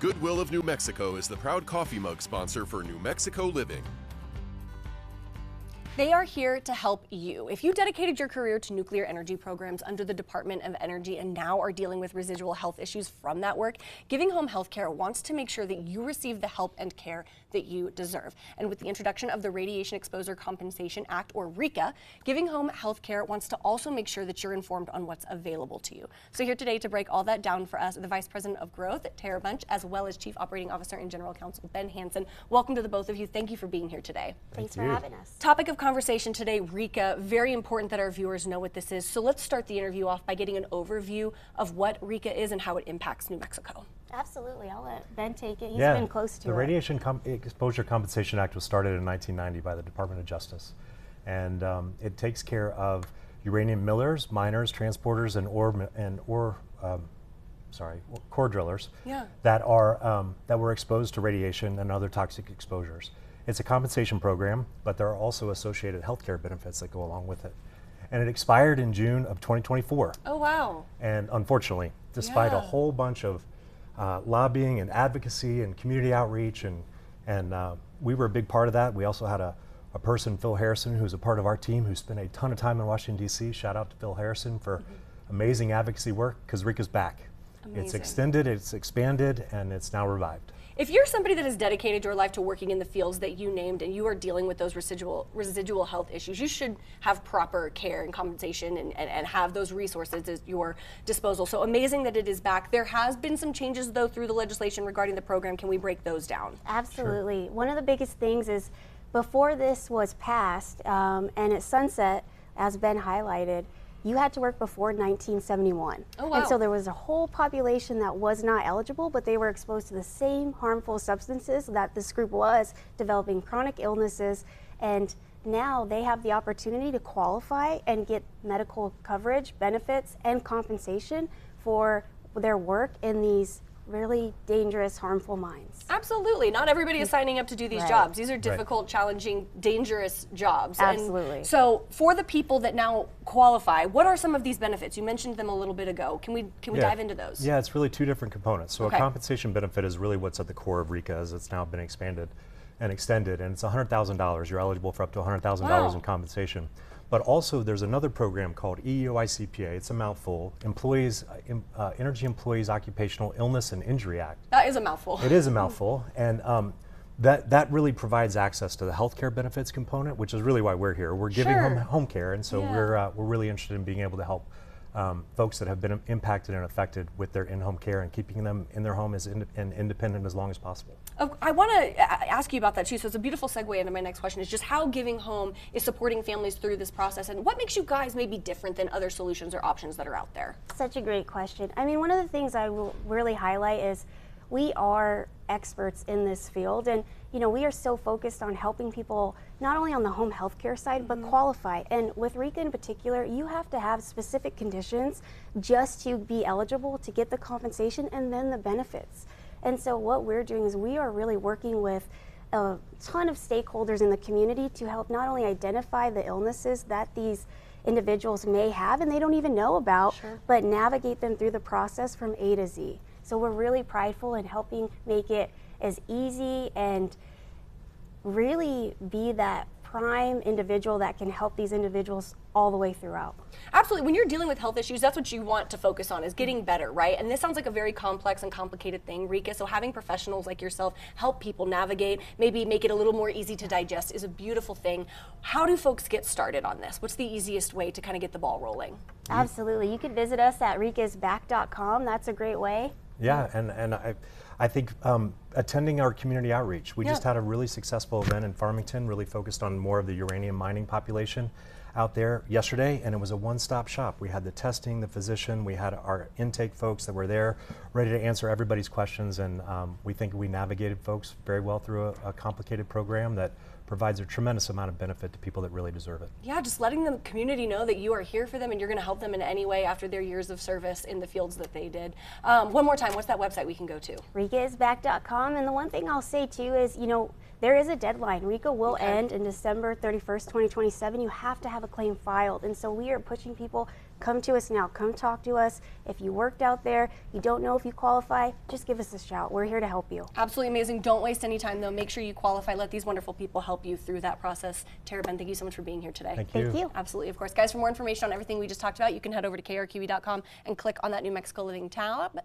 Goodwill of New Mexico is the proud coffee mug sponsor for New Mexico Living. They are here to help you. If you dedicated your career to nuclear energy programs under the Department of Energy and now are dealing with residual health issues from that work, Giving Home Healthcare wants to make sure that you receive the help and care that you deserve. And with the introduction of the Radiation Exposure Compensation Act, or RECA, Giving Home Healthcare wants to also make sure that you're informed on what's available to you. So here today to break all that down for us, the Vice President of Growth, Tara Bunch, as well as Chief Operating Officer and General Counsel, Ben Hansen. Welcome to the both of you. Thank you for being here today. Thanks for having us. Topic of conversation today, RECA. Very important that our viewers know what this is. So let's start the interview off by getting an overview of what RECA is and how it impacts New Mexico. Absolutely. I'll let Ben take it. He's Yeah, been close to the it. Radiation Exposure Compensation Act was started in 1990 by the Department of Justice. And it takes care of uranium millers, miners, transporters, and core drillers that were exposed to radiation and other toxic exposures. It's a compensation program, but there are also associated healthcare benefits that go along with it. And it expired in June of 2024. Oh, wow. And unfortunately, despite a whole bunch of lobbying and advocacy and community outreach, and we were a big part of that. We also had a person, Phil Harrison, who's a part of our team, who spent a ton of time in Washington, D.C. Shout out to Phil Harrison for amazing advocacy work, because RECA's back. Amazing. It's extended, it's expanded, and it's now revived. If you're somebody that has dedicated your life to working in the fields that you named and you are dealing with those residual health issues, you should have proper care and compensation and have those resources at your disposal. So amazing that it is back. There has been some changes, though, through the legislation regarding the program. Can we break those down? Absolutely. Sure. One of the biggest things is before this was passed and at sunset, as Ben highlighted, you had to work before 1971. Oh, wow. And so there was a whole population that was not eligible, but they were exposed to the same harmful substances that this group was, developing chronic illnesses. And now they have the opportunity to qualify and get medical coverage, benefits, and compensation for their work in these really dangerous, harmful mines. Absolutely. Not everybody is signing up to do these jobs. These are difficult, challenging, dangerous jobs. Absolutely. And so for the people that now qualify, what are some of these benefits? You mentioned them a little bit ago. Can we dive into those? Yeah, it's really two different components. So a compensation benefit is really what's at the core of RECA, as it's now been expanded and extended, and it's $100,000. You're eligible for up to $100,000 in compensation. But also there's another program called EEOICPA. It's a mouthful, Energy Employees Occupational Illness and Injury Act. That is a mouthful. It is a mouthful, and that really provides access to the healthcare benefits component, which is really why we're here. We're giving home care, and so we're really interested in being able to help folks that have been impacted and affected with their in-home care and keeping them in their home and independent as long as possible. I want to ask you about that too. So it's a beautiful segue into my next question, is just how Giving Home is supporting families through this process, and what makes you guys maybe different than other solutions or options that are out there? Such a great question. I mean, one of the things I will really highlight is we are experts in this field, and we are so focused on helping people not only on the home health care side, but qualify. And with RECA in particular, you have to have specific conditions just to be eligible to get the compensation and then the benefits. And so what we're doing is we are really working with a ton of stakeholders in the community to help not only identify the illnesses that these individuals may have and they don't even know about, but navigate them through the process from A to Z. So we're really prideful in helping make it as easy and really be that prime individual that can help these individuals all the way throughout. Absolutely. When you're dealing with health issues, that's what you want to focus on, is getting better, right? And this sounds like a very complex and complicated thing, RECA, so having professionals like yourself help people navigate, maybe make it a little more easy to digest, is a beautiful thing. How do folks get started on this? What's the easiest way to kind of get the ball rolling? Absolutely. You can visit us at recasback.com. That's a great way. Yeah, and I think attending our community outreach. We just had a really successful event in Farmington, really focused on more of the uranium mining population out there yesterday, and it was a one-stop shop. We had the testing, the physician, we had our intake folks that were there ready to answer everybody's questions, and we think we navigated folks very well through a complicated program that provides a tremendous amount of benefit to people that really deserve it. Yeah, just letting the community know that you are here for them and you're going to help them in any way after their years of service in the fields that they did. One more time, what's that website we can go to? RECAisback.com. And the one thing I'll say too is, there is a deadline. RECA will end in December 31st, 2027. You have to have a claim filed. And so we are pushing people, come to us now. Come talk to us. If you worked out there, you don't know if you qualify, just give us a shout. We're here to help you. Absolutely amazing. Don't waste any time, though. Make sure you qualify. Let these wonderful people help you through that process. Tara, Ben, thank you so much for being here today. Thank you. Thank you. Absolutely, of course. Guys, for more information on everything we just talked about, you can head over to krqe.com and click on that New Mexico Living tab.